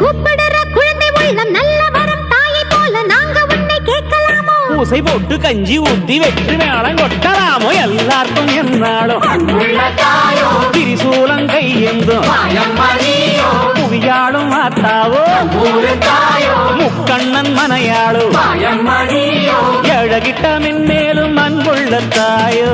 கூப்பிடுற குழந்தை உள்ளம் நல்ல வரம் தாயை போல நாங்க உன்னை கேட்கலாமோ பூசை போட்டு கஞ்சி ஊத்தி வெற்றி மேளம் கொட்டலாமோ எல்லாருக்கும் என்னாலும் திரிசூலம் கையெந்தும் புவியாளும் மாத்தாவோ முக்கண்ணன் மனையாளோ எழகிட்ட மென்மேலும் அன்புள்ள தாயோ